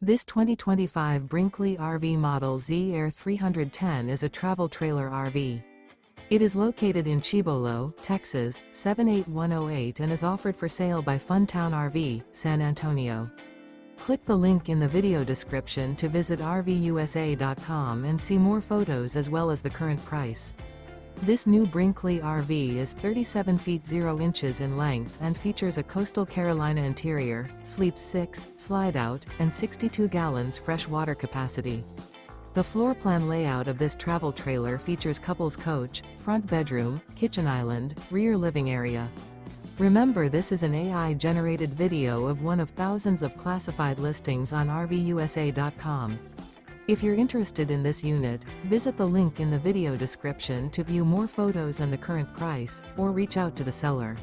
This 2025 Brinkley RV Model Z Air 310 is a travel trailer RV. It is located in Cibolo, Texas, 78108 and is offered for sale by Funtown RV, San Antonio. Click the link in the video description to visit RVUSA.com and see more photos as well as the current price. This new Brinkley RV is 37 feet 0 inches in length and features a coastal Carolina interior, sleeps 6, slide-out, and 62 gallons fresh water capacity. The floor plan layout of this travel trailer features couples coach, front bedroom, kitchen island, rear living area. Remember, this is an AI-generated video of one of thousands of classified listings on RVUSA.com. If you're interested in this unit, visit the link in the video description to view more photos and the current price, or reach out to the seller.